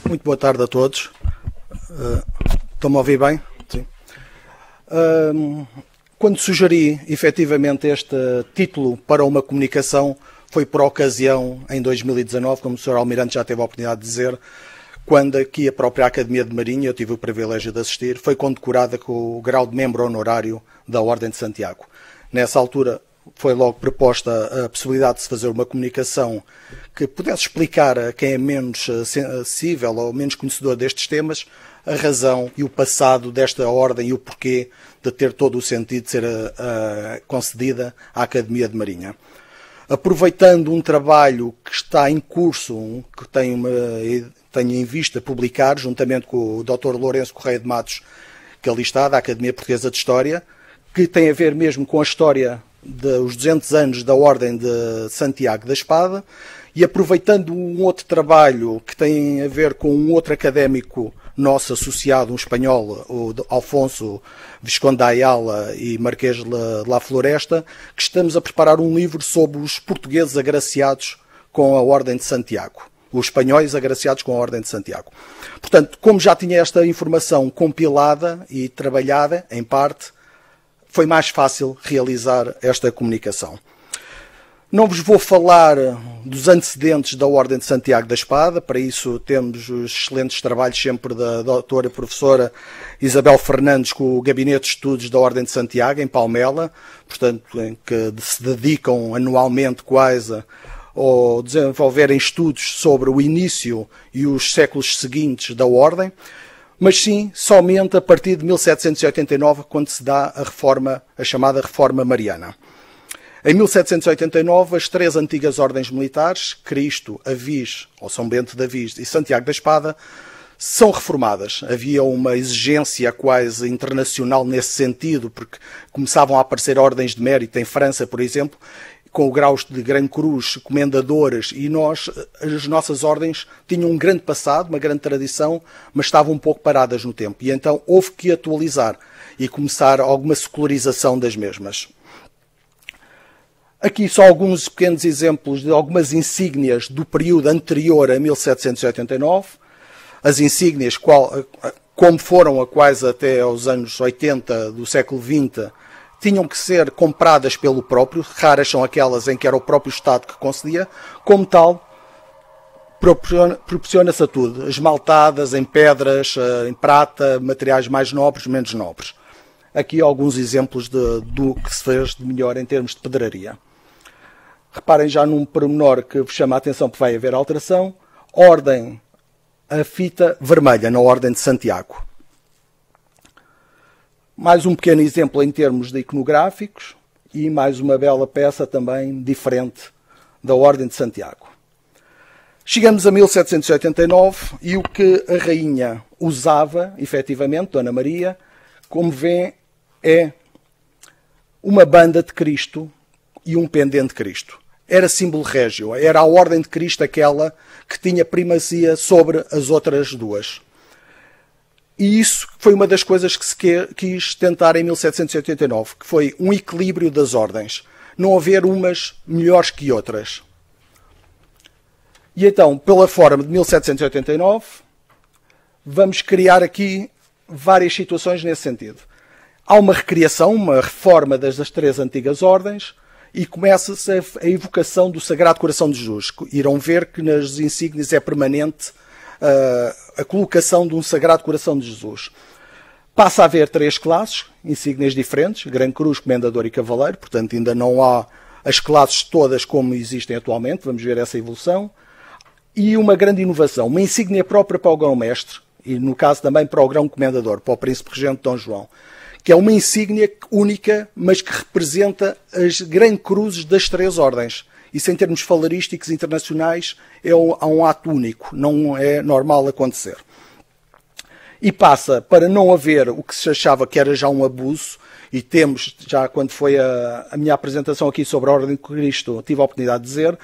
Muito boa tarde a todos. Estão-me a ouvir bem? Sim. Quando sugeri efetivamente este título para uma comunicação, foi por ocasião, em 2019, como o Sr. Almirante já teve a oportunidade de dizer, quando aqui a própria Academia de Marinha, eu tive o privilégio de assistir, foi condecorada com o grau de membro honorário da Ordem de Santiago. Nessa altura foi logo proposta a possibilidade de se fazer uma comunicação que pudesse explicar a quem é menos sensível ou menos conhecedor destes temas a razão e o passado desta ordem e o porquê de ter todo o sentido de ser concedida à Academia de Marinha. Aproveitando um trabalho que está em curso, que tenho em vista publicar, juntamente com o Dr. Lourenço Correia de Matos, que ali está, da Academia Portuguesa de História, que tem a ver mesmo com a história dos 200 anos da Ordem de Santiago da Espada, e aproveitando um outro trabalho que tem a ver com um outro académico nosso associado, um espanhol, o Alfonso Visconde da Ayala e Marquês de la Floresta, que estamos a preparar um livro sobre os portugueses agraciados com a Ordem de Santiago. Os espanhóis agraciados com a Ordem de Santiago. Portanto, como já tinha esta informação compilada e trabalhada, em parte, foi mais fácil realizar esta comunicação. Não vos vou falar dos antecedentes da Ordem de Santiago da Espada, para isso temos os excelentes trabalhos sempre da doutora e professora Isabel Fernandes com o Gabinete de Estudos da Ordem de Santiago, em Palmela, portanto, em que se dedicam anualmente quase a desenvolverem estudos sobre o início e os séculos seguintes da Ordem, mas sim, somente a partir de 1789, quando se dá a chamada Reforma Mariana. Em 1789, as três antigas ordens militares, Cristo, Avis, ou São Bento de Avis e Santiago da Espada, são reformadas. Havia uma exigência quase internacional nesse sentido, porque começavam a aparecer ordens de mérito em França, por exemplo, com o graus de Grande Cruz, comendadoras, e as nossas ordens tinham um grande passado, uma grande tradição, mas estavam um pouco paradas no tempo. E então houve que atualizar e começar alguma secularização das mesmas. Aqui só alguns pequenos exemplos de algumas insígnias do período anterior a 1789. As insígnias, como foram a quase até aos anos 80 do século XX, tinham que ser compradas pelo próprio. Raras são aquelas em que era o próprio Estado que concedia. Como tal, proporciona-se a tudo. Esmaltadas em pedras, em prata, materiais mais nobres, menos nobres. Aqui alguns exemplos do que se fez de melhor em termos de pedraria. Reparem já num pormenor que vos chama a atenção porque vai haver alteração. Ordem, a fita vermelha na Ordem de Santiago. Mais um pequeno exemplo em termos de iconográficos e mais uma bela peça também diferente da Ordem de Santiago. Chegamos a 1789 e o que a rainha usava, efetivamente, Dona Maria, como vêem, é uma banda de Cristo e um pendente de Cristo. Era símbolo régio, era a Ordem de Cristo aquela que tinha primazia sobre as outras duas. E isso foi uma das coisas que se quis tentar em 1789, que foi um equilíbrio das ordens. Não haver umas melhores que outras. E então, pela forma de 1789, vamos criar aqui várias situações nesse sentido. Há uma recriação, uma reforma das três antigas ordens, e começa-se a evocação do Sagrado Coração de Jesus. Irão ver que nas insígnias é permanente a colocação de um Sagrado Coração de Jesus. Passa a haver três classes, insígnias diferentes, Grande Cruz, Comendador e Cavaleiro, portanto ainda não há as classes todas como existem atualmente, vamos ver essa evolução. E uma grande inovação, uma insígnia própria para o Grão-Mestre, e no caso também para o Grão-Comendador, para o Príncipe Regente Dom João, que é uma insígnia única, mas que representa as grandes cruzes das três ordens. Isso, em termos falarísticos internacionais, é um ato único, não é normal acontecer. E passa para não haver o que se achava que era já um abuso, e temos, já quando foi a minha apresentação aqui sobre a Ordem de Cristo, tive a oportunidade de dizer,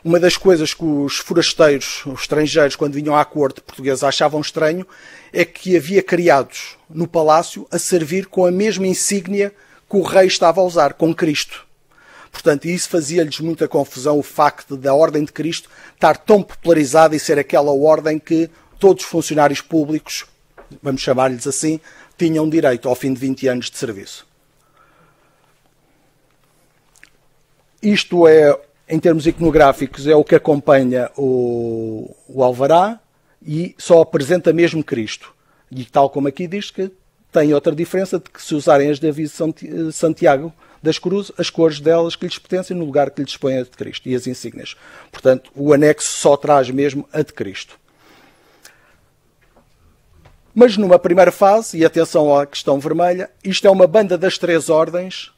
uma das coisas que os forasteiros, os estrangeiros, quando vinham à corte portuguesa, achavam estranho, é que havia criados no palácio a servir com a mesma insígnia que o rei estava a usar, com Cristo. Portanto, isso fazia-lhes muita confusão, o facto da Ordem de Cristo estar tão popularizada e ser aquela ordem que todos os funcionários públicos, vamos chamar-lhes assim, tinham direito ao fim de 20 anos de serviço. Isto é, em termos iconográficos, é o que acompanha o alvará e só apresenta mesmo Cristo. E tal como aqui diz que tem outra diferença de que se usarem as de aviso de Santiago das Cruzes, as cores delas que lhes pertencem no lugar que lhes dispõe a de Cristo e as insígnias. Portanto, o anexo só traz mesmo a de Cristo. Mas numa primeira fase, e atenção à questão vermelha, isto é uma banda das três ordens,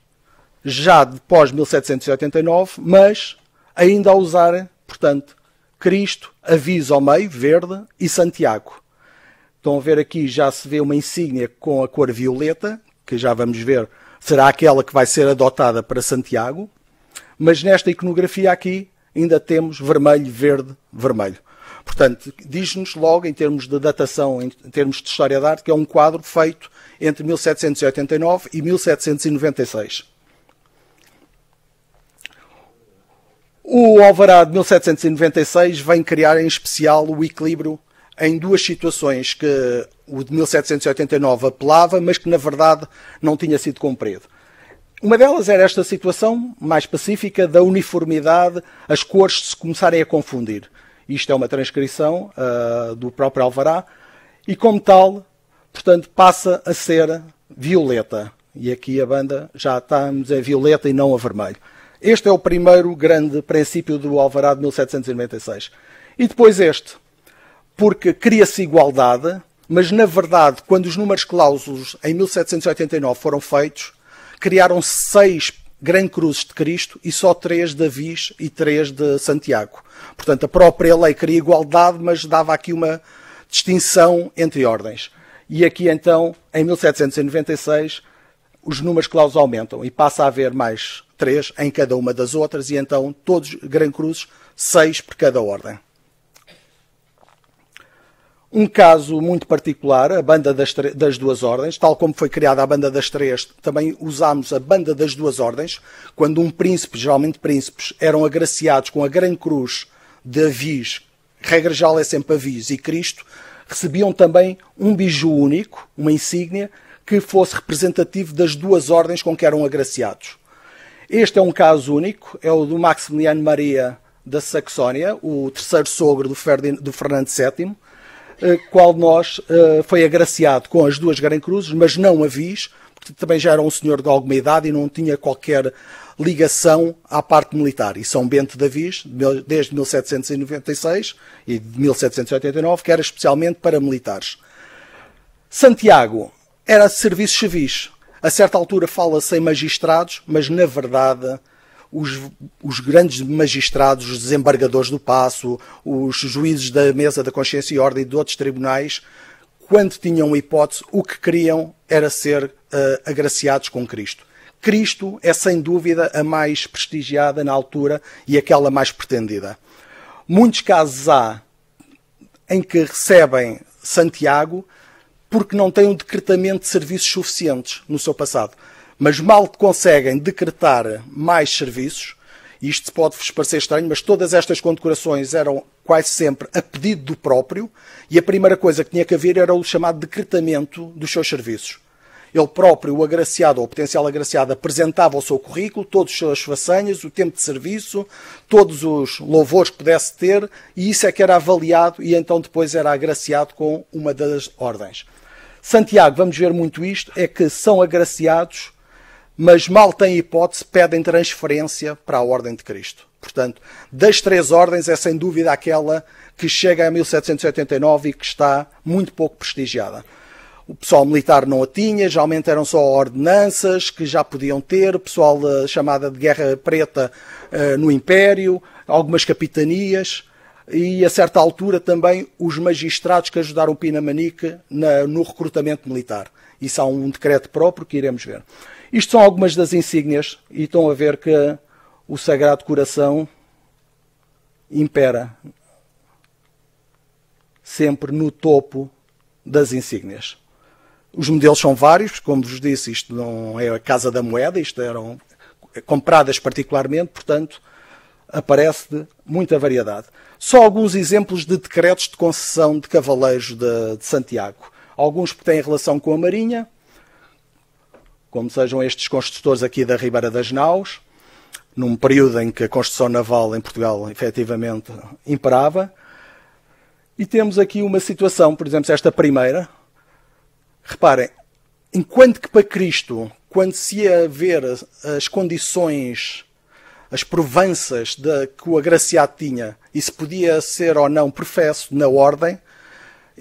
já de pós-1789, mas ainda a usar, portanto, Cristo, aviso ao meio, verde, e Santiago. Estão a ver aqui, já se vê uma insígnia com a cor violeta, que já vamos ver, será aquela que vai ser adotada para Santiago, mas nesta iconografia aqui ainda temos vermelho, verde, vermelho. Portanto, diz-nos logo, em termos de datação, em termos de história da arte, que é um quadro feito entre 1789 e 1796. O alvará de 1796 vem criar em especial o equilíbrio em duas situações que o de 1789 apelava, mas que na verdade não tinha sido cumprido. Uma delas era esta situação mais pacífica da uniformidade, as cores se começarem a confundir. Isto é uma transcrição do próprio alvará e, como tal, portanto, passa a ser violeta. E aqui a banda já estamos a violeta e não a vermelho. Este é o primeiro grande princípio do alvará de 1796. E depois este, porque cria-se igualdade, mas na verdade, quando os números clausos em 1789 foram feitos, criaram-se 6 Gran Cruzes de Cristo e só 3 de Avis e 3 de Santiago. Portanto, a própria lei queria igualdade, mas dava aqui uma distinção entre ordens. E aqui então, em 1796, os números clausos aumentam e passa a haver mais 3 em cada uma das outras e então todos Gran Cruzes, 6 por cada ordem. Um caso muito particular, a banda das duas ordens, tal como foi criada a banda das três, também usámos a banda das duas ordens, quando um príncipe, geralmente príncipes, eram agraciados com a Gran Cruz de Avis, regra geral é sempre Avis e Cristo, recebiam também um biju único, uma insígnia, que fosse representativo das duas ordens com que eram agraciados. Este é um caso único, é o do Maximiliano Maria da Saxónia, o terceiro sogro do Fernando VII, qual foi agraciado com as duas Gran Cruzes, mas não Avis, porque também já era um senhor de alguma idade e não tinha qualquer ligação à parte militar. E São Bento de Avis, desde 1796 e de 1789, que era especialmente para militares. Santiago era de serviços civis. A certa altura fala-se em magistrados, mas na verdade os grandes magistrados, os desembargadores do Paço, os juízes da Mesa da Consciência e Ordem e de outros tribunais, quando tinham hipótese, o que queriam era ser agraciados com Cristo. Cristo é, sem dúvida, a mais prestigiada na altura e aquela mais pretendida. Muitos casos há em que recebem Santiago porque não têm um decretamento de serviços suficientes no seu passado. Mas mal conseguem decretar mais serviços, e isto pode-vos parecer estranho, mas todas estas condecorações eram quase sempre a pedido do próprio, e a primeira coisa que tinha que haver era o chamado decretamento dos seus serviços. Ele próprio, o agraciado ou o potencial agraciado, apresentava o seu currículo, todas as suas façanhas, o tempo de serviço, todos os louvores que pudesse ter, e isso é que era avaliado e então depois era agraciado com uma das ordens. Santiago, vamos ver muito isto, é que são agraciados, mas mal têm hipótese, pedem transferência para a Ordem de Cristo. Portanto, das três ordens é sem dúvida aquela que chega a 1789 e que está muito pouco prestigiada. O pessoal militar não a tinha, geralmente eram só ordenanças que já podiam ter, o pessoal chamada de Guerra Preta no Império, algumas capitanias e a certa altura também os magistrados que ajudaram Pinamanique no recrutamento militar. Isso há um decreto próprio que iremos ver. Isto são algumas das insígnias e estão a ver que o Sagrado Coração impera sempre no topo das insígnias. Os modelos são vários, como vos disse, isto não é a Casa da Moeda, isto eram compradas particularmente, portanto, aparece de muita variedade. Só alguns exemplos de decretos de concessão de cavaleiros de Santiago. Alguns que têm relação com a Marinha, como sejam estes construtores aqui da Ribeira das Naus, num período em que a construção naval em Portugal efetivamente imperava. E temos aqui uma situação, por exemplo, esta primeira. Reparem, enquanto que para Cristo, quando se ia ver as condições, as provanças que o agraciado tinha, e se podia ser ou não professo na ordem,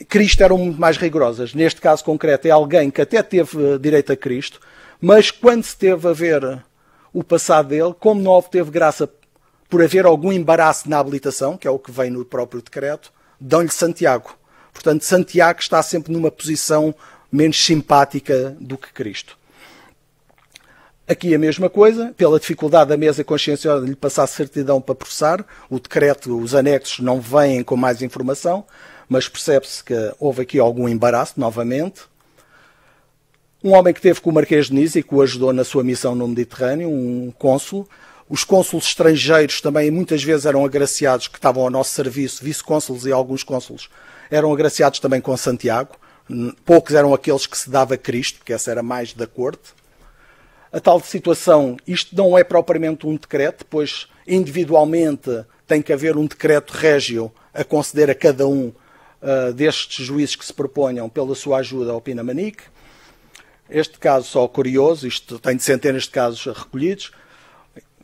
Cristo eram muito mais rigorosas. Neste caso concreto é alguém que até teve direito a Cristo, mas quando se teve a ver o passado dele, como não obteve graça por haver algum embaraço na habilitação, que é o que vem no próprio decreto, dão-lhe Santiago. Portanto, Santiago está sempre numa posição menos simpática do que Cristo. Aqui a mesma coisa, pela dificuldade da mesa conscienciosa de lhe passar certidão para processar, o decreto, os anexos não vêm com mais informação, mas percebe-se que houve aqui algum embaraço, novamente. Um homem que teve com o Marquês de Niza e que o ajudou na sua missão no Mediterrâneo, um cônsul. Os cônsulos estrangeiros também muitas vezes eram agraciados, que estavam ao nosso serviço, vice-cônsulos e alguns cônsulos, eram agraciados também com Santiago. Poucos eram aqueles que se dava a Cristo, porque essa era mais da corte. A tal situação, isto não é propriamente um decreto, pois individualmente tem que haver um decreto régio a conceder a cada um destes juízes que se proponham pela sua ajuda ao Pinamanique. Este caso só curioso, isto tem de centenas de casos recolhidos.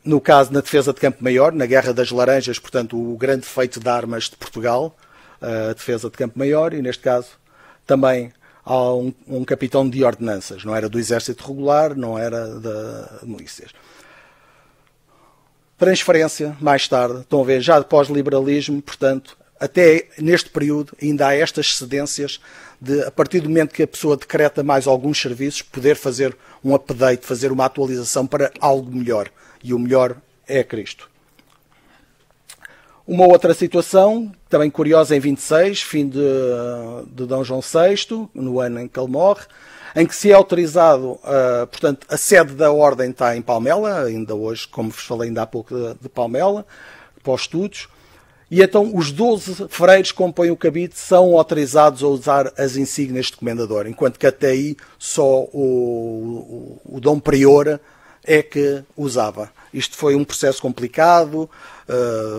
No caso, na defesa de Campo Maior, na Guerra das Laranjas, portanto, o grande feito de armas de Portugal, a defesa de Campo Maior, e neste caso também há um capitão de ordenanças, não era do exército regular, não era da milícias. Transferência, mais tarde, estão a ver, já após liberalismo, portanto, até neste período ainda há estas cedências de, a partir do momento que a pessoa decreta mais alguns serviços, poder fazer um update, fazer uma atualização para algo melhor. E o melhor é Cristo. Uma outra situação, também curiosa, em 26, fim de Dom João VI, no ano em que ele morre, em que se é autorizado, portanto, a sede da ordem está em Palmela, ainda hoje, como vos falei ainda há pouco de Palmela, para os estudos, e então os 12 freiros que compõem o cabide são autorizados a usar as insígnias de comendador, enquanto que até aí só o Dom Prior é que usava. Isto foi um processo complicado,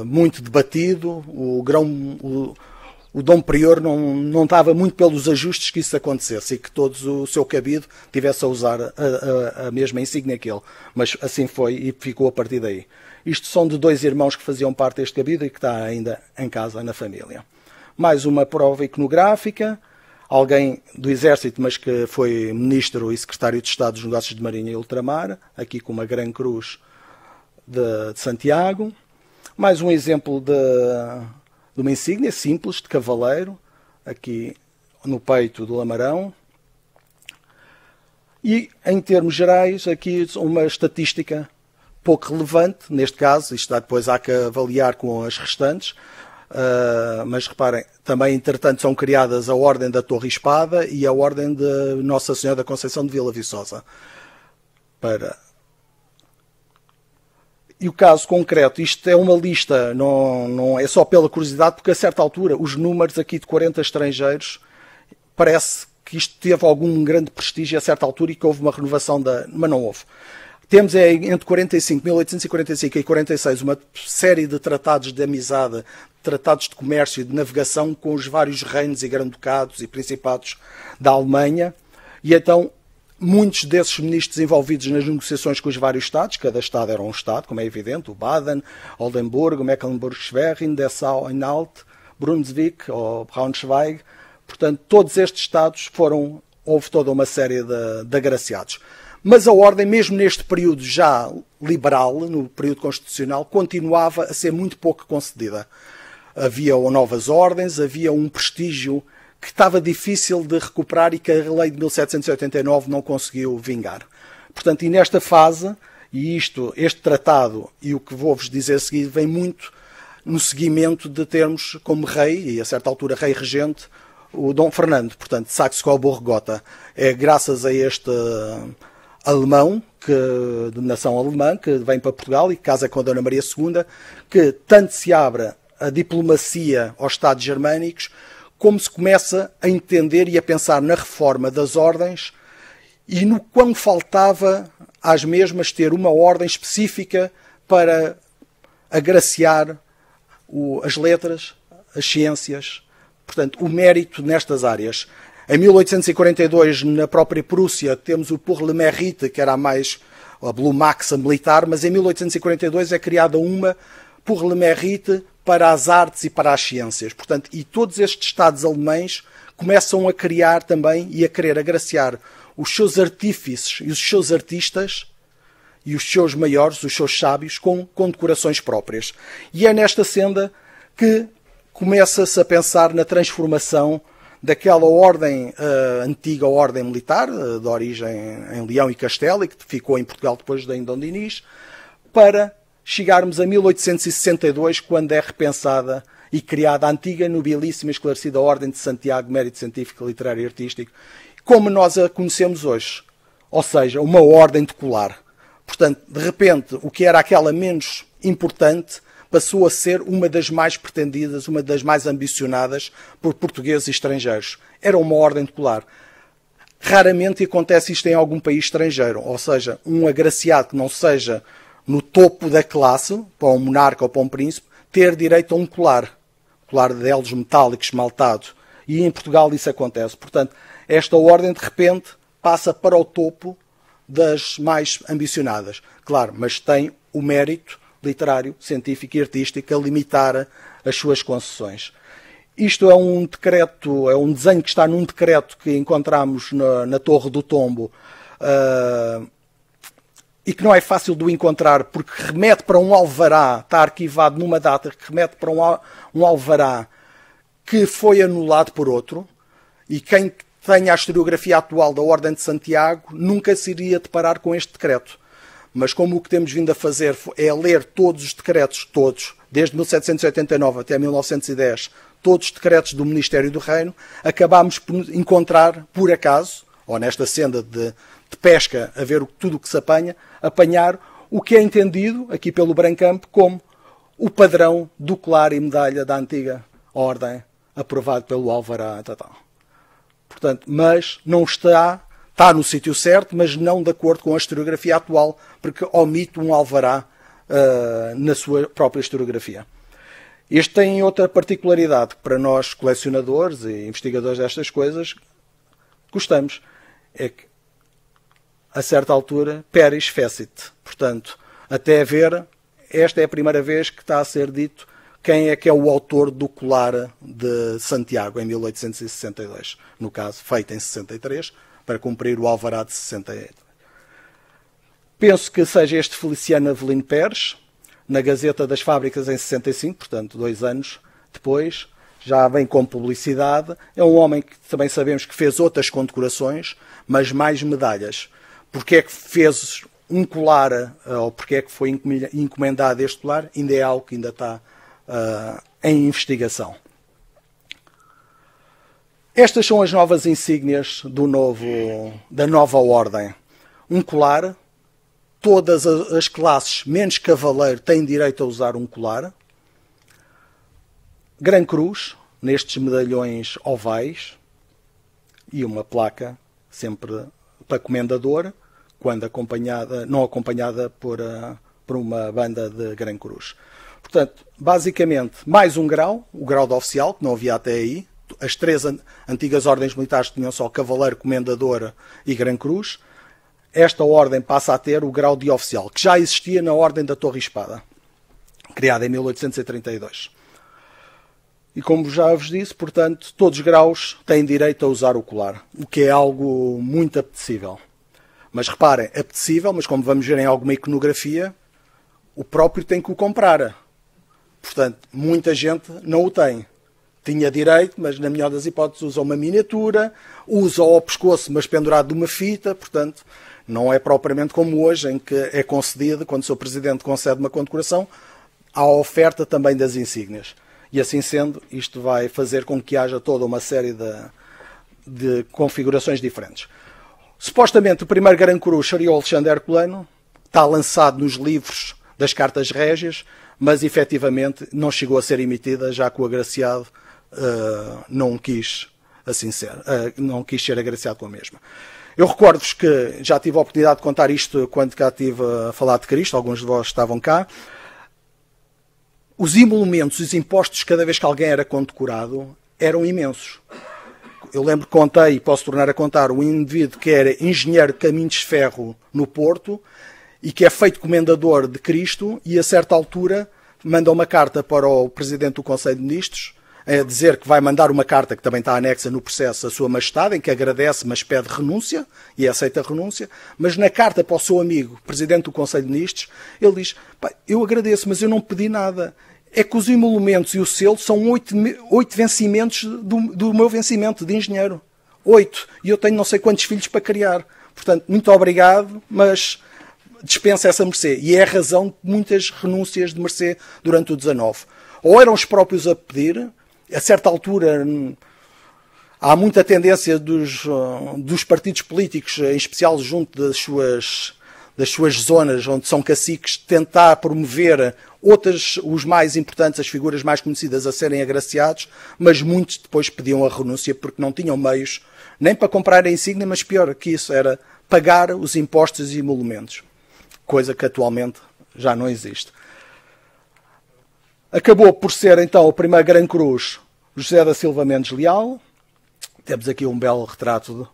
muito debatido. O Dom Prior não estava muito pelos ajustes que isso acontecesse e que todos o seu cabide tivesse a usar a mesma insígnia que ele. Mas assim foi e ficou a partir daí. Isto são de 2 irmãos que faziam parte deste cabide e que está ainda em casa, na família. Mais uma prova iconográfica. Alguém do Exército, mas que foi Ministro e Secretário de Estado dos Negócios de Marinha e Ultramar, aqui com uma Gran Cruz de Santiago. Mais um exemplo de uma insígnia simples, de cavaleiro, aqui no peito do Lamarão. E, em termos gerais, aqui uma estatística pouco relevante, neste caso, isto depois há que avaliar com as restantes, mas reparem, também, entretanto, são criadas a Ordem da Torre e Espada e a Ordem de Nossa Senhora da Conceição de Vila Viçosa. E o caso concreto, isto é uma lista, não é só pela curiosidade, porque a certa altura os números aqui de 40 estrangeiros, parece que isto teve algum grande prestígio a certa altura e que houve uma renovação mas não houve. Temos entre 1845 e 46 uma série de tratados de amizade, tratados de comércio e de navegação com os vários reinos e granducados e principados da Alemanha. E então muitos desses ministros envolvidos nas negociações com os vários Estados, cada Estado era um Estado, como é evidente, o Baden, Oldenburgo, Mecklenburg-Schwerin, Dessau-Anhalt, Brunswick ou Braunschweig. Portanto, todos estes Estados houve toda uma série de agraciados. Mas a ordem, mesmo neste período já liberal, no período constitucional, continuava a ser muito pouco concedida. Havia novas ordens, havia um prestígio que estava difícil de recuperar e que a lei de 1789 não conseguiu vingar. Portanto, e nesta fase, e este tratado e o que vou-vos dizer a seguir, vem muito no seguimento de termos como rei, e a certa altura rei regente, o Dom Fernando, portanto, Saxe-Coburg-Gotha. É graças a este alemão, de nação alemã, que vem para Portugal e que casa com a Dona Maria II, que tanto se abre a diplomacia aos Estados germânicos, como se começa a entender e a pensar na reforma das ordens e no quão faltava às mesmas ter uma ordem específica para agraciar as letras, as ciências, portanto, o mérito nestas áreas. Em 1842, na própria Prússia, temos o Pour le Mérite, que era a Blue Max militar, mas em 1842 é criada uma Pour le Mérite para as artes e para as ciências. Portanto, e todos estes Estados alemães começam a criar também e a querer agraciar os seus artífices e os seus artistas e os seus maiores, os seus sábios, com condecorações próprias. E é nesta senda que começa-se a pensar na transformação daquela ordem antiga ordem militar, de origem em Leão e Castelo, e que ficou em Portugal depois da Dom Dinis, para chegarmos a 1862, quando é repensada e criada a antiga, nobilíssima e esclarecida Ordem de Santiago, Mérito Científico, Literário e Artístico, como nós a conhecemos hoje. Ou seja, uma ordem de colar. Portanto, de repente, o que era aquela menos importante passou a ser uma das mais pretendidas, uma das mais ambicionadas por portugueses e estrangeiros. Era uma ordem de colar. Raramente acontece isto em algum país estrangeiro. Ou seja, um agraciado que não seja no topo da classe, para um monarca ou para um príncipe, ter direito a um colar. Colar de elos metálicos esmaltado. E em Portugal isso acontece. Portanto, esta ordem, de repente, passa para o topo das mais ambicionadas. Claro, mas tem o mérito literário, científico e artístico a limitar as suas concessões. Isto é um decreto, é um desenho que está num decreto que encontramos na Torre do Tombo e que não é fácil de o encontrar porque remete para um alvará, está arquivado numa data que remete para um alvará que foi anulado por outro, e quem tenha a historiografia atual da Ordem de Santiago nunca se iria deparar com este decreto. Mas como o que temos vindo a fazer é ler todos os decretos, todos, desde 1789 até 1910, todos os decretos do Ministério do Reino, acabámos por encontrar, por acaso, ou nesta senda de pesca, a ver tudo o que se apanhar o que é entendido, aqui pelo Brancamp, como o padrão do colar e medalha da antiga ordem, aprovado pelo Alvará. Portanto, mas não está no sítio certo, mas não de acordo com a historiografia atual, porque omite um alvará na sua própria historiografia. Este tem outra particularidade que para nós, colecionadores e investigadores destas coisas, gostamos. É que, a certa altura, peris fecit. Portanto, até ver, esta é a primeira vez que está a ser dito quem é que é o autor do colar de Santiago, em 1862. No caso, feito em 63, para cumprir o alvará de 68. Penso que seja este Feliciano Avelino Pérez, na Gazeta das Fábricas em 65, portanto 2 anos depois, já vem com publicidade. É um homem que também sabemos que fez outras condecorações, mas mais medalhas. Porque é que fez um colar, ou porque é que foi encomendado este colar, ainda é algo que ainda está em investigação. Estas são as novas insígnias da nova ordem. Um colar. Todas as classes, menos cavaleiro, têm direito a usar um colar. Gran Cruz, nestes medalhões ovais. E uma placa, sempre para comendador, quando não acompanhada por uma banda de Gran Cruz. Portanto, basicamente, mais um grau, o grau de oficial, que não havia até aí. As 3 antigas ordens militares tinham só cavaleiro, comendador e Gran Cruz. Esta ordem passa a ter o grau de oficial, que já existia na Ordem da Torre e Espada, criada em 1832. E como já vos disse, portanto, todos os graus têm direito a usar o colar, o que é algo muito apetecível. Mas reparem, apetecível, mas como vamos ver em alguma iconografia, o próprio tem que o comprar. Portanto, muita gente não o tem. Tinha direito, mas na melhor das hipóteses usa uma miniatura, usa ao pescoço, mas pendurado de uma fita, portanto, não é propriamente como hoje, em que é concedido, quando o seu Presidente concede uma condecoração, há a oferta também das insígnias. E assim sendo, isto vai fazer com que haja toda uma série de configurações diferentes. Supostamente o primeiro Gran Cruz seria o Alexandre Herculano, está lançado nos livros das cartas régias, mas efetivamente não chegou a ser emitida, já que o agraciado não quis assim ser, não quis ser agraciado com a mesma. Eu recordo-vos que já tive a oportunidade de contar isto quando cá estive a falar de Cristo, alguns de vós estavam cá. Os emolumentos, os impostos, cada vez que alguém era condecorado, eram imensos. Eu lembro que contei, e posso tornar a contar, um indivíduo que era engenheiro de caminhos de ferro no Porto e que é feito comendador de Cristo e a certa altura manda uma carta para o Presidente do Conselho de Ministros a dizer que vai mandar uma carta que também está anexa no processo à Sua Majestade, em que agradece, mas pede renúncia, e aceita a renúncia, mas na carta para o seu amigo, Presidente do Conselho de Ministros, ele diz, eu agradeço, mas eu não pedi nada. É que os emolumentos e o selo são 8 vencimentos do meu vencimento de engenheiro. 8. E eu tenho não sei quantos filhos para criar. Portanto, muito obrigado, mas dispensa essa mercê. E é a razão de muitas renúncias de mercê durante o 19. Ou eram os próprios a pedir, a certa altura há muita tendência dos partidos políticos, em especial junto das suas zonas onde são caciques, tentar promover os mais importantes, as figuras mais conhecidas a serem agraciados, mas muitos depois pediam a renúncia porque não tinham meios nem para comprar a insígnia, mas pior que isso era pagar os impostos e emolumentos, coisa que atualmente já não existe. Acabou por ser, então, o primeiro Gran Cruz, José da Silva Mendes Leal. Temos aqui um belo retrato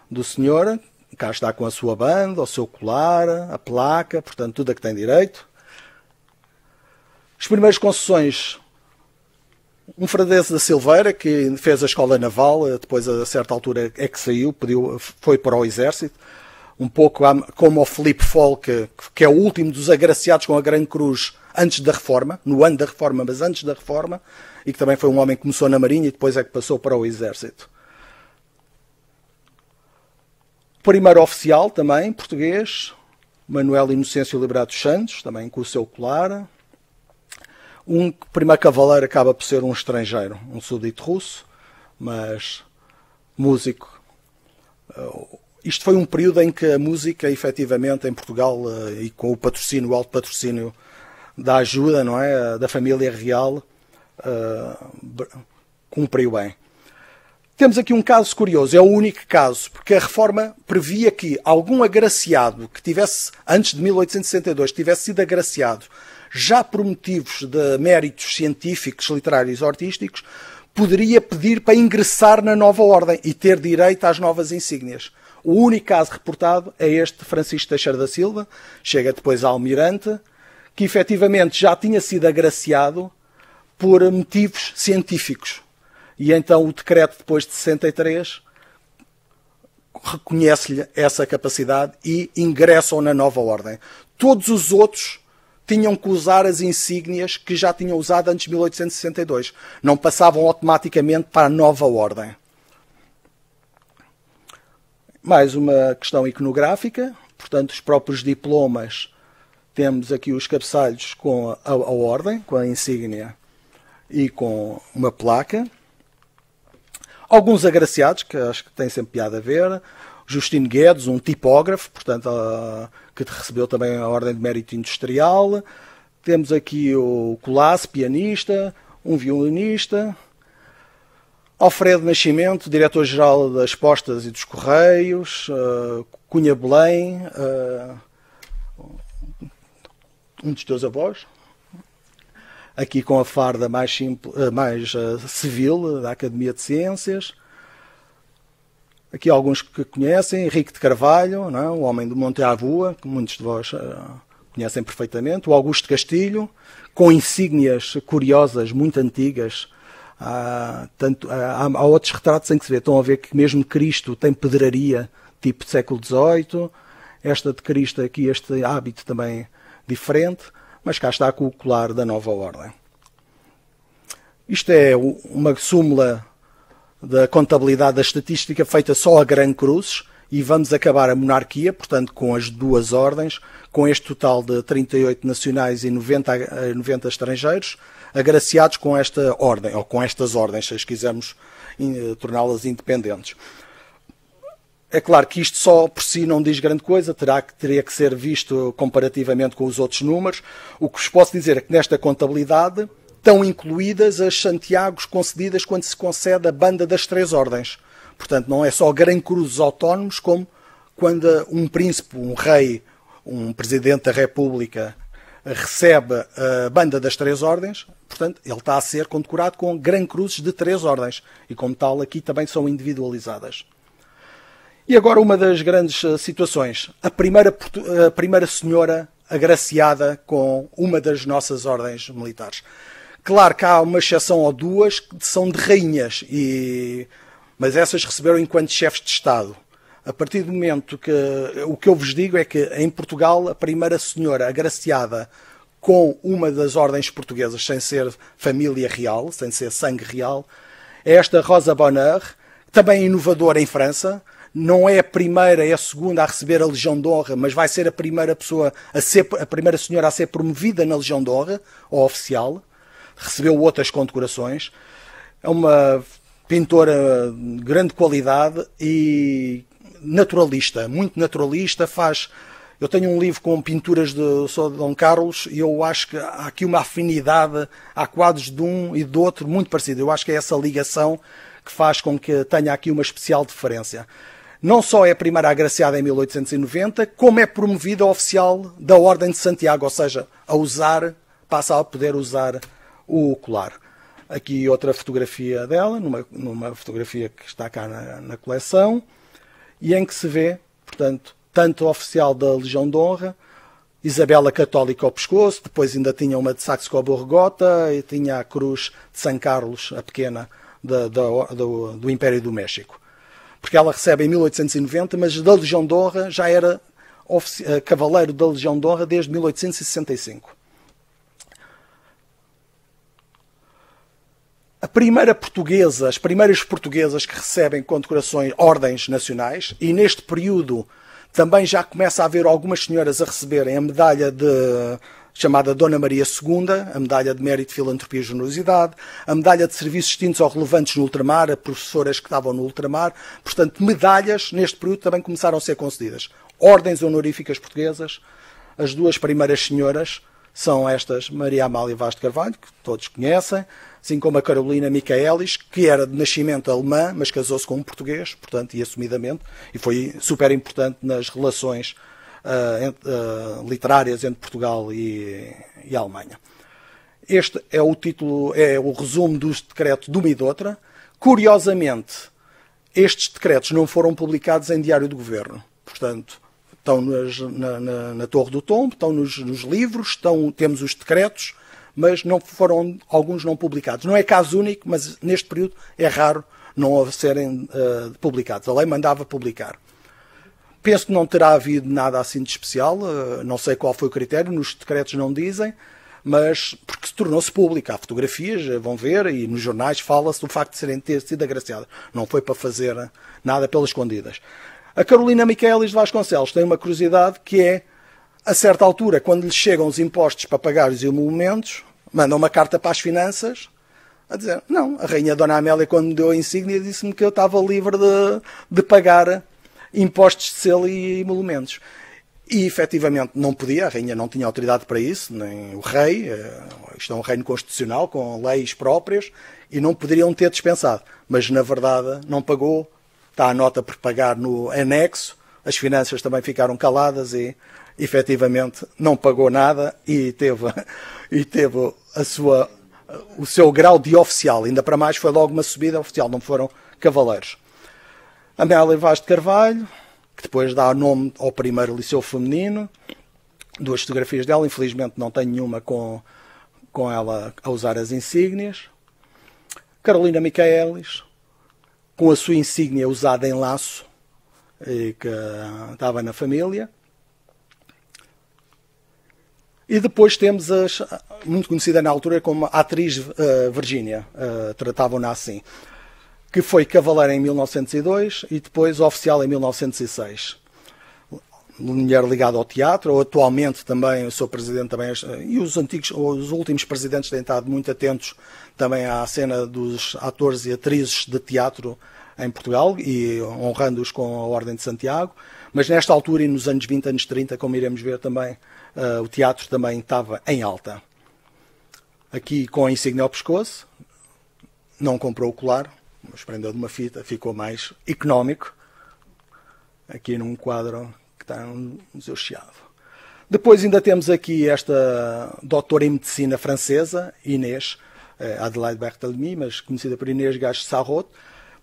do senhor. Cá está com a sua banda, o seu colar, a placa, portanto, tudo a que tem direito. As primeiras concessões, um Fradense da Silveira, que fez a escola naval, depois a certa altura é que saiu, foi para o exército. Um pouco como o Filipe Folk, que é o último dos agraciados com a Gran Cruz antes da Reforma, no ano da Reforma, mas antes da Reforma, e que também foi um homem que começou na Marinha e depois é que passou para o Exército. Primeiro oficial também, português, Manuel Inocêncio Liberato Santos, também com o seu colar. Um primeiro cavaleiro acaba por ser um estrangeiro, um súdito russo, mas músico. Isto foi um período em que a música, efetivamente, em Portugal, e com o patrocínio, o alto patrocínio da ajuda, não é, da família real, cumpriu bem. Temos aqui um caso curioso, é o único caso, porque a reforma previa que algum agraciado que tivesse, antes de 1862, tivesse sido agraciado já por motivos de méritos científicos, literários ou artísticos, poderia pedir para ingressar na nova ordem e ter direito às novas insígnias. O único caso reportado é este de Francisco Teixeira da Silva, chega depois a almirante, que efetivamente já tinha sido agraciado por motivos científicos. E então o decreto, depois de 63, reconhece-lhe essa capacidade e ingressam na nova ordem. Todos os outros tinham que usar as insígnias que já tinham usado antes de 1862. Não passavam automaticamente para a nova ordem. Mais uma questão iconográfica. Portanto, os próprios diplomas. Temos aqui os cabeçalhos com a ordem, com a insígnia e com uma placa. Alguns agraciados, que acho que têm sempre piada a ver. Justino Guedes, um tipógrafo, portanto, que recebeu também a Ordem de Mérito Industrial. Temos aqui o Colasso, pianista, um violinista. Alfredo Nascimento, diretor-geral das Postas e dos Correios. Cunha Belém, um dos teus avós. Aqui com a farda mais civil da Academia de Ciências. Aqui alguns que conhecem, Henrique de Carvalho, não é? O homem do Monte Avua, que muitos de vós conhecem perfeitamente. O Augusto Castilho, com insígnias curiosas, muito antigas. Há outros retratos em que se vê, estão a ver que mesmo Cristo tem pedraria, tipo de século XVIII. Esta de Cristo aqui, este hábito também diferente. Mas cá está com o colar da nova ordem. Isto é uma súmula da contabilidade da estatística feita só a Gran Cruzes e vamos acabar a monarquia, portanto, com as duas ordens, com este total de 38 nacionais e 90 estrangeiros, agraciados com esta ordem, ou com estas ordens, se as quisermos torná-las independentes. É claro que isto só por si não diz grande coisa, teria que ser visto comparativamente com os outros números. O que vos posso dizer é que nesta contabilidade estão incluídas as Santiagos concedidas quando se concede a banda das 3 ordens. Portanto, não é só Gran Cruzes autónomos, como quando um príncipe, um rei, um presidente da República recebe a banda das 3 ordens, portanto, ele está a ser condecorado com Gran Cruzes de 3 ordens. E como tal, aqui também são individualizadas. E agora uma das grandes situações. A primeira senhora agraciada com uma das nossas ordens militares. Claro que há uma exceção ou duas que são de rainhas, mas essas receberam enquanto chefes de Estado. A partir do momento que... O que eu vos digo é que em Portugal a primeira senhora agraciada com uma das ordens portuguesas, sem ser família real, sem ser sangue real, é esta Rosa Bonheur, também inovadora em França. Não é a primeira, é a segunda a receber a Legião de Honra, mas vai ser a primeira pessoa, a primeira senhora a ser promovida na Legião de Honra, ou oficial. Recebeu outras condecorações. É uma pintora de grande qualidade e naturalista, muito naturalista. Eu tenho um livro com pinturas de Dom Carlos e eu acho que há aqui uma afinidade, há quadros de um e do outro muito parecidos. Eu acho que é essa ligação que faz com que tenha aqui uma especial diferença. Não só é a primeira agraciada em 1890, como é promovida oficial da Ordem de Santiago, ou seja, passa a poder usar o colar. Aqui outra fotografia dela, numa fotografia que está cá na coleção, e em que se vê, portanto, tanto oficial da Legião de Honra, Isabela Católica ao pescoço, depois ainda tinha uma de Saxe-Coburgo-Gotha e tinha a cruz de São Carlos, a pequena, do Império do México. Porque ela recebe em 1890, mas da Legião de Honra já era cavaleiro da Legião de Honra desde 1865. As primeiras portuguesas que recebem condecorações, ordens nacionais, e neste período também já começa a haver algumas senhoras a receberem a medalha chamada Dona Maria II, a medalha de Mérito, Filantropia e Generosidade, a medalha de Serviços Distintos ou Relevantes no Ultramar, a professoras que estavam no ultramar. Portanto, medalhas neste período também começaram a ser concedidas. Ordens honoríficas portuguesas. As duas primeiras senhoras são estas, Maria Amália Vaz de Carvalho, que todos conhecem, assim como a Carolina Michaelis, que era de nascimento alemã, mas casou-se com um português, portanto, e assumidamente, e foi super importante nas relações literárias entre Portugal e a Alemanha. Este é o título, é o resumo dos decretos de uma e de outra. Curiosamente, estes decretos não foram publicados em Diário do Governo. Portanto, estão na Torre do Tombo, estão nos livros, temos os decretos, mas alguns não publicados. Não é caso único, mas neste período é raro não serem publicados. A lei mandava publicar. Penso que não terá havido nada assim de especial, não sei qual foi o critério, nos decretos não dizem, mas porque tornou-se público. Há fotografias, vão ver, e nos jornais fala-se do facto de ter sido agraciada. Não foi para fazer nada pelas escondidas. A Carolina Michaelis de Vasconcelos tem uma curiosidade que é, a certa altura, quando lhe chegam os impostos para pagar os emolumentos, manda uma carta para as finanças a dizer, não, a Rainha Dona Amélia, quando me deu a insígnia, disse-me que eu estava livre de pagar impostos de selo e emolumentos. E, efetivamente, não podia, a Rainha não tinha autoridade para isso, nem o Rei, isto é um reino constitucional, com leis próprias, e não poderiam ter dispensado. Mas, na verdade, não pagou, está a nota por pagar no anexo, as finanças também ficaram caladas e, efetivamente, não pagou nada e teve o seu grau de oficial. Ainda para mais, foi logo uma subida oficial, não foram cavaleiros. Amélia Vaz de Carvalho, que depois dá nome ao primeiro liceu feminino. Duas fotografias dela, infelizmente não tenho nenhuma com ela a usar as insígnias. Carolina Michaelis, com a sua insígnia usada em laço, que estava na família. E depois temos muito conhecida na altura como a atriz Virgínia, tratavam-na assim, que foi cavaleira em 1902 e depois oficial em 1906. Mulher ligada ao teatro, ou atualmente também, eu sou presidente também, e os últimos presidentes têm estado muito atentos também à cena dos atores e atrizes de teatro em Portugal e honrando-os com a Ordem de Santiago, mas nesta altura e nos anos 20, anos 30, como iremos ver também, o teatro também estava em alta. Aqui com a insígnia ao pescoço, não comprou o colar, mas prendeu de uma fita, ficou mais económico, aqui num quadro que está no Museu Chiado. Depois ainda temos aqui esta doutora em medicina francesa, Inês, Adelaide Berthelemy, mas conhecida por Inês Gage-Sarraute,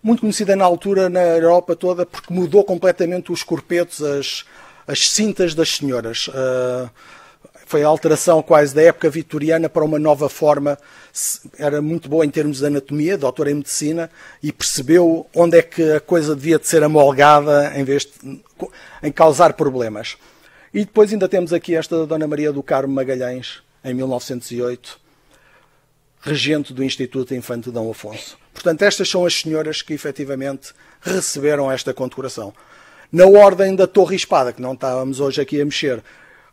muito conhecida na altura na Europa toda porque mudou completamente os corpetos, as cintas das senhoras. Foi a alteração quase da época vitoriana para uma nova forma. Era muito boa em termos de anatomia, doutora em medicina, e percebeu onde é que a coisa devia de ser amolgada em vez de em causar problemas. E depois ainda temos aqui esta Dona Maria do Carmo Magalhães, em 1908, regente do Instituto Infante Dom Afonso. Portanto, estas são as senhoras que efetivamente receberam esta condecoração. Na ordem da Torre e Espada, que não estávamos hoje aqui a mexer,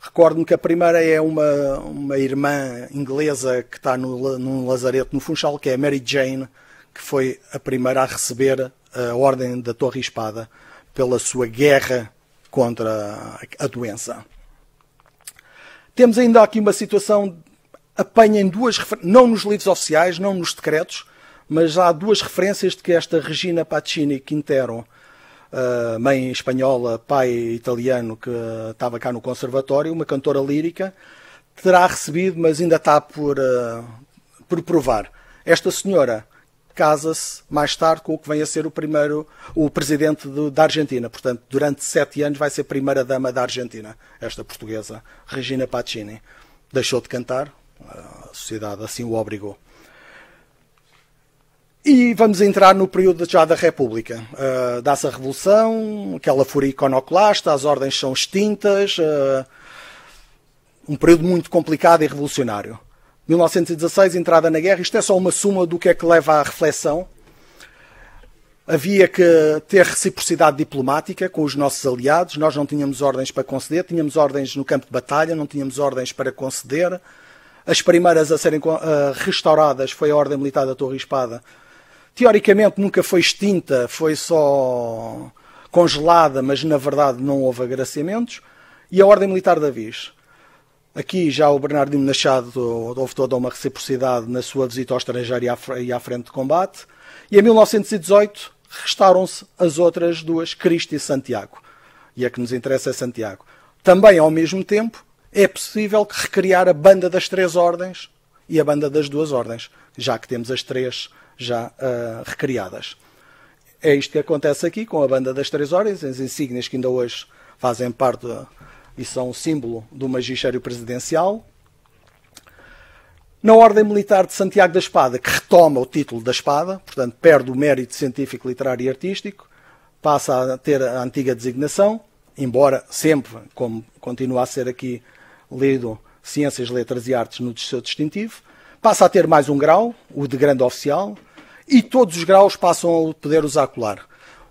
recordo-me que a primeira é uma irmã inglesa que está num lazareto no Funchal, que é a Mary Jane, que foi a primeira a receber a ordem da Torre e Espada pela sua guerra contra a doença. Temos ainda aqui uma situação, apanhem duas, não nos livros oficiais, não nos decretos, mas há duas referências de que esta Regina Pacini Quintero, mãe espanhola, pai italiano, que estava cá no conservatório, uma cantora lírica, terá recebido, mas ainda está por provar. Esta senhora casa-se mais tarde com o que vem a ser o presidente da Argentina. Portanto, durante 7 anos vai ser primeira-dama da Argentina, esta portuguesa, Regina Pacini. Deixou de cantar, a sociedade assim o obrigou. E vamos entrar no período já da República. Dá-se a Revolução, aquela fúria iconoclasta, as ordens são extintas, um período muito complicado e revolucionário. 1916, entrada na guerra, isto é só uma suma do que é que leva à reflexão. Havia que ter reciprocidade diplomática com os nossos aliados, nós não tínhamos ordens para conceder, tínhamos ordens no campo de batalha, não tínhamos ordens para conceder. As primeiras a serem restauradas foi a Ordem Militar da Torre e Espada. Teoricamente nunca foi extinta, foi só congelada, mas na verdade não houve agraciamentos. E a Ordem Militar da Viz. Aqui já o Bernardino Machado houve toda uma reciprocidade na sua visita ao estrangeiro e à frente de combate. E em 1918 restauram-se as outras duas, Cristo e Santiago. E a que nos interessa é Santiago. Também, ao mesmo tempo, é possível recriar a banda das 3 ordens e a banda das 2 ordens, já que temos as 3 já recriadas. É isto que acontece aqui com a banda das 3 ordens, as insígnias que ainda hoje fazem parte e são um símbolo do magistério presidencial. Na Ordem Militar de Santiago da Espada, que retoma o título da Espada, portanto perde o mérito científico, literário e artístico, passa a ter a antiga designação, embora sempre, como continua a ser aqui lido, Ciências, Letras e Artes no seu distintivo, passa a ter mais um grau, o de grande oficial, e todos os graus passam a poder usar colar.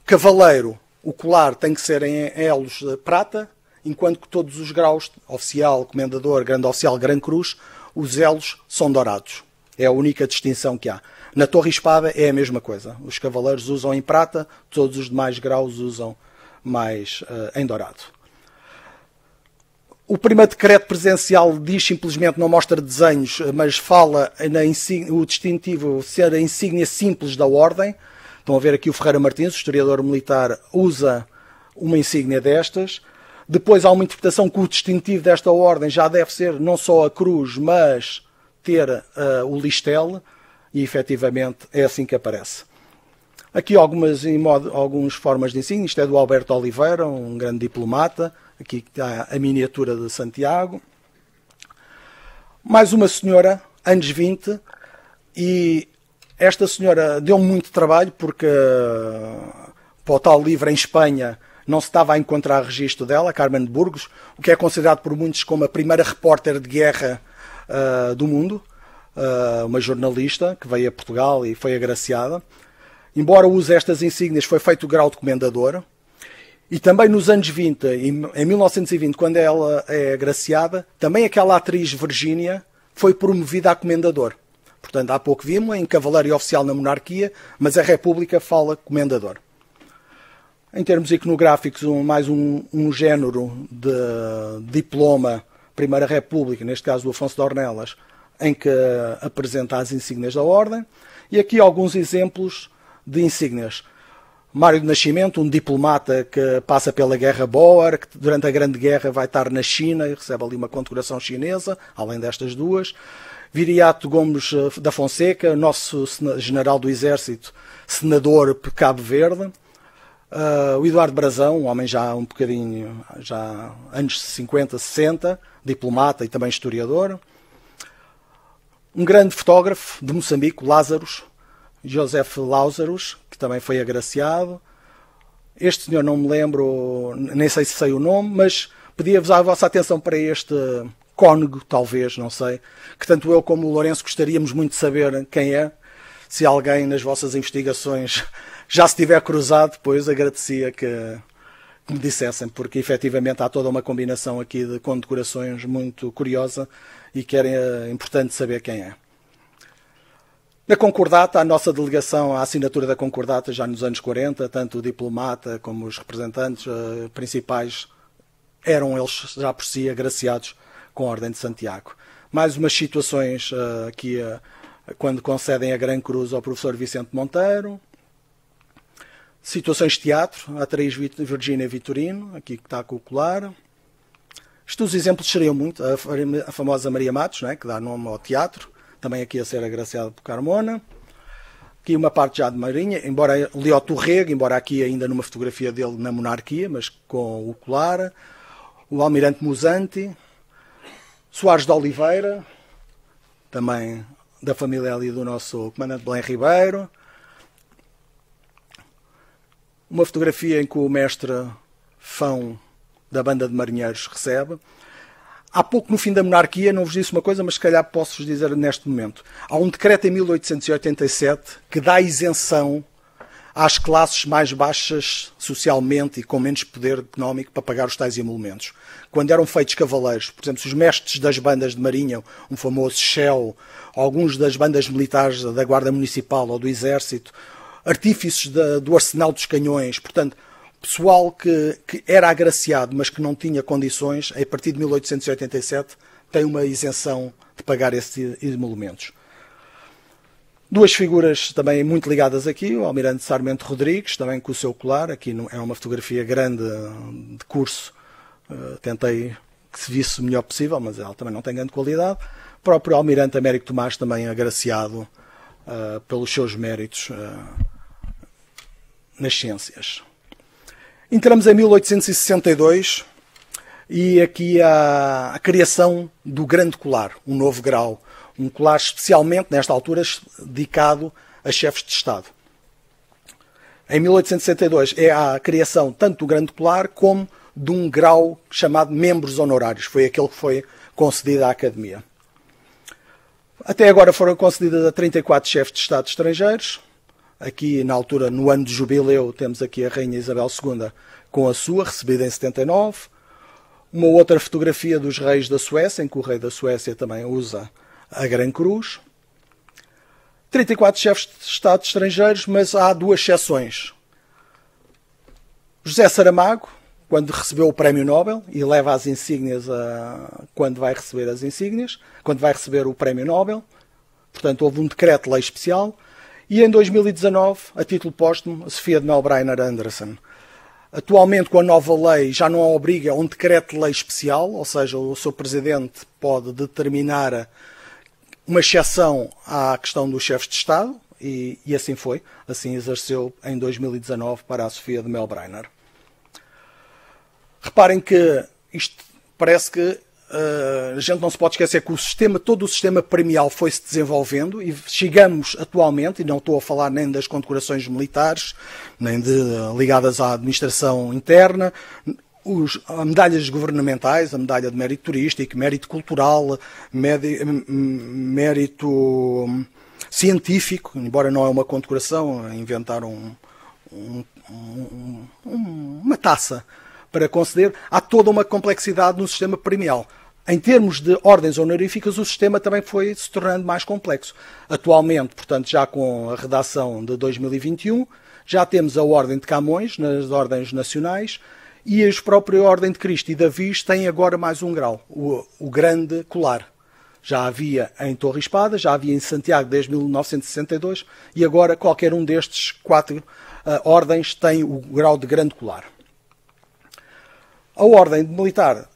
Cavaleiro, o colar tem que ser em elos de prata, enquanto que todos os graus, oficial, comendador, grande oficial, grande cruz, os elos são dourados. É a única distinção que há. Na Torre e Espada é a mesma coisa. Os cavaleiros usam em prata, todos os demais graus usam mais em dourado. O primeiro decreto presidencial diz simplesmente, não mostra desenhos, mas fala o distintivo ser a insígnia simples da ordem. Estão a ver aqui o Ferreira Martins, o historiador militar, usa uma insígnia destas. Depois há uma interpretação que o distintivo desta ordem já deve ser não só a cruz, mas ter o listel, e efetivamente é assim que aparece. Aqui algumas formas de insígnia, isto é do Alberto Oliveira, um grande diplomata, aqui está a miniatura de Santiago. Mais uma senhora, anos 20, e esta senhora deu muito trabalho porque para o tal livro em Espanha não se estava a encontrar registro dela, Carmen de Burgos, o que é considerado por muitos como a primeira repórter de guerra do mundo, uma jornalista que veio a Portugal e foi agraciada. Embora use estas insígnias, foi feito o grau de comendador. E também nos anos 20, em 1920, quando ela é agraciada, também aquela atriz Virgínia foi promovida a comendador. Portanto, há pouco vimos em cavaleiro e oficial na monarquia, mas a República fala comendador. Em termos iconográficos, mais um género de diploma Primeira República, neste caso do Afonso de Ornelas, em que apresenta as insígnias da Ordem. E aqui alguns exemplos de insígnias. Mário de Nascimento, um diplomata que passa pela Guerra Boer, que durante a Grande Guerra vai estar na China e recebe ali uma condecoração chinesa, além destas duas. Viriato Gomes da Fonseca, nosso general do Exército, senador por Cabo Verde. O Eduardo Brazão, um homem já um bocadinho, já anos 50, 60, diplomata e também historiador. Um grande fotógrafo de Moçambique, Lázaros, Joseph Lázaros, que também foi agraciado. Este senhor não me lembro, nem sei se sei o nome, mas pedia-vos a vossa atenção para este cônego, talvez, não sei, que tanto eu como o Lourenço gostaríamos muito de saber quem é. Se alguém nas vossas investigações já se tiver cruzado, depois agradecia que me dissessem, porque efetivamente há toda uma combinação aqui de condecorações muito curiosa e que era importante saber quem é. Na Concordata, a nossa delegação, a assinatura da Concordata já nos anos 40, tanto o diplomata como os representantes principais eram eles já por si agraciados com a Ordem de Santiago. Mais umas situações aqui quando concedem a Gran Cruz ao professor Vicente Monteiro. Situações de teatro, a atriz Virgínia Vitorino, aqui que está a calcular. Estes exemplos seriam muito. A famosa Maria Matos, né, que dá nome ao teatro, também aqui a ser agraciada por Carmona. Aqui uma parte já de Marinha, embora Leó Torrego, embora aqui ainda numa fotografia dele na monarquia, mas com o colar. O Almirante Musanti. Soares de Oliveira, também da família ali do nosso comandante Belém Ribeiro. Uma fotografia em que o mestre Fão da Banda de Marinheiros recebe. Há pouco, no fim da monarquia, não vos disse uma coisa, mas se calhar posso-vos dizer neste momento. Há um decreto em 1887 que dá isenção às classes mais baixas socialmente e com menos poder económico para pagar os tais emolumentos. Quando eram feitos cavaleiros, por exemplo, os mestres das bandas de marinha, um famoso Shell, alguns das bandas militares da Guarda Municipal ou do Exército, artífices do Arsenal dos Canhões, portanto, pessoal que era agraciado, mas que não tinha condições, a partir de 1887, tem uma isenção de pagar esses emolumentos. Duas figuras também muito ligadas aqui, o Almirante Sarmento Rodrigues, também com o seu colar, aqui é uma fotografia grande de curso, tentei que se visse o melhor possível, mas ela também não tem grande qualidade. O próprio Almirante Américo Tomás também agraciado pelos seus méritos nas ciências. Entramos em 1862 e aqui a criação do Grande Colar, um novo grau. Um colar especialmente, nesta altura, dedicado a chefes de Estado. Em 1862 é a criação tanto do Grande Colar como de um grau chamado Membros Honorários. Foi aquele que foi concedido à Academia. Até agora foram concedidas a 34 chefes de Estado estrangeiros. Aqui, na altura, no ano de jubileu, temos aqui a Rainha Isabel II com a sua, recebida em 79. Uma outra fotografia dos reis da Suécia, em que o rei da Suécia também usa a Gran Cruz. 34 chefes de Estado estrangeiros, mas há duas exceções. José Saramago, quando recebeu o Prémio Nobel, e leva as insígnias quando vai receber as insígnias, quando vai receber o Prémio Nobel. Portanto, houve um decreto-lei especial. E em 2019, a título póstumo, a Sofia de Melbreiner Anderson. Atualmente, com a nova lei, já não a obriga a um decreto-lei especial, ou seja, o seu Presidente pode determinar uma exceção à questão dos chefes de Estado, e assim foi. Assim exerceu em 2019 para a Sofia de Melbreiner. Reparem que isto parece que a gente não se pode esquecer que todo o sistema premial foi-se desenvolvendo e chegamos atualmente, e não estou a falar nem das condecorações militares, nem ligadas à administração interna, medalhas governamentais, a medalha de mérito turístico, mérito cultural, mérito científico, embora não é uma condecoração, inventaram uma taça para conceder. Há toda uma complexidade no sistema premial. Em termos de ordens honoríficas, o sistema também foi se tornando mais complexo. Atualmente, portanto, já com a redação de 2021, Já temos a Ordem de Camões, nas ordens nacionais, e a própria Ordem de Cristo e da Viz têm agora mais um grau, o Grande Colar. Já havia em Torre Espada, já havia em Santiago desde 1962 e agora qualquer um destes 4 ordens tem o grau de Grande Colar. A Ordem Militar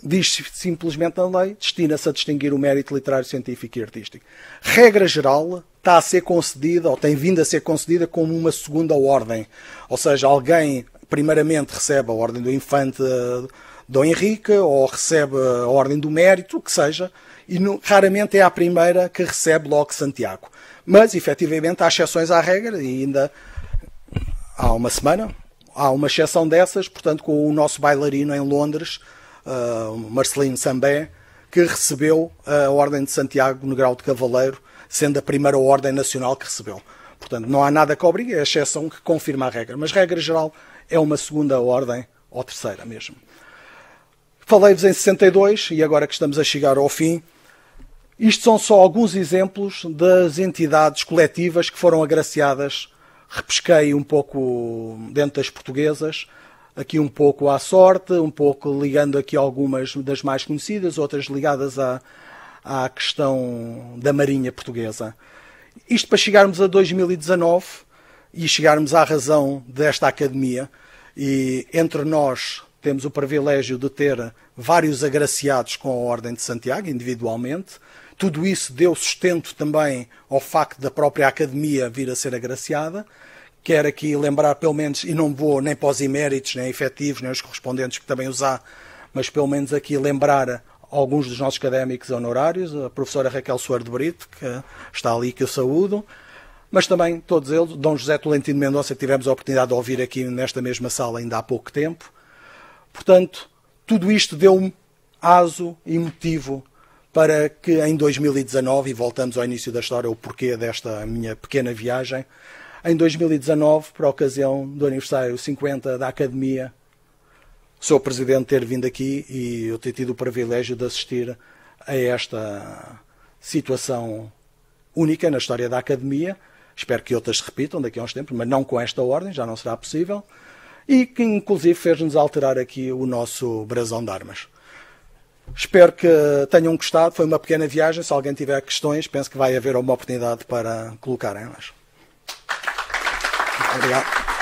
diz simplesmente na lei, destina-se a distinguir o mérito literário, científico e artístico. Regra geral, está a ser concedida, ou tem vindo a ser concedida como uma segunda ordem. Ou seja, alguém primeiramente recebe a Ordem do Infante Dom Henrique, ou recebe a Ordem do Mérito, o que seja, e raramente é a primeira que recebe logo Santiago. Mas, efetivamente, há exceções à regra, e ainda há uma semana há uma exceção dessas, portanto, com o nosso bailarino em Londres, Marcelino Sambé, que recebeu a Ordem de Santiago no grau de Cavaleiro, sendo a primeira ordem nacional que recebeu. Portanto, não há nada que obrigue, é a exceção que confirma a regra. Mas, regra geral, é uma segunda ordem, ou terceira mesmo. Falei-vos em 62, e agora que estamos a chegar ao fim, isto são só alguns exemplos das entidades coletivas que foram agraciadas. Repesquei um pouco dentro das portuguesas, aqui um pouco à sorte, um pouco ligando aqui algumas das mais conhecidas, outras ligadas à questão da Marinha Portuguesa. Isto para chegarmos a 2019 e chegarmos à razão desta Academia, e entre nós temos o privilégio de ter vários agraciados com a Ordem de Santiago, individualmente. Tudo isso deu sustento também ao facto da própria Academia vir a ser agraciada. Quero aqui lembrar, pelo menos, e não vou nem para os eméritos, nem efetivos, nem os correspondentes que também os há, mas pelo menos aqui lembrar alguns dos nossos académicos honorários, a professora Raquel Soares de Brito, que está ali, que eu saúdo, mas também todos eles, Dom José Tolentino Mendonça, que tivemos a oportunidade de ouvir aqui nesta mesma sala ainda há pouco tempo. Portanto, tudo isto deu-me aso e motivo para que em 2019, e voltamos ao início da história, o porquê desta minha pequena viagem, em 2019, por ocasião do aniversário 50 da Academia, o Sr. Presidente ter vindo aqui e eu ter tido o privilégio de assistir a esta situação única na história da Academia. Espero que outras se repitam daqui a uns tempos, mas não com esta ordem, já não será possível. E que, inclusive, fez-nos alterar aqui o nosso brasão de armas. Espero que tenham gostado. Foi uma pequena viagem. Se alguém tiver questões, penso que vai haver uma oportunidade para colocarem. Obrigado.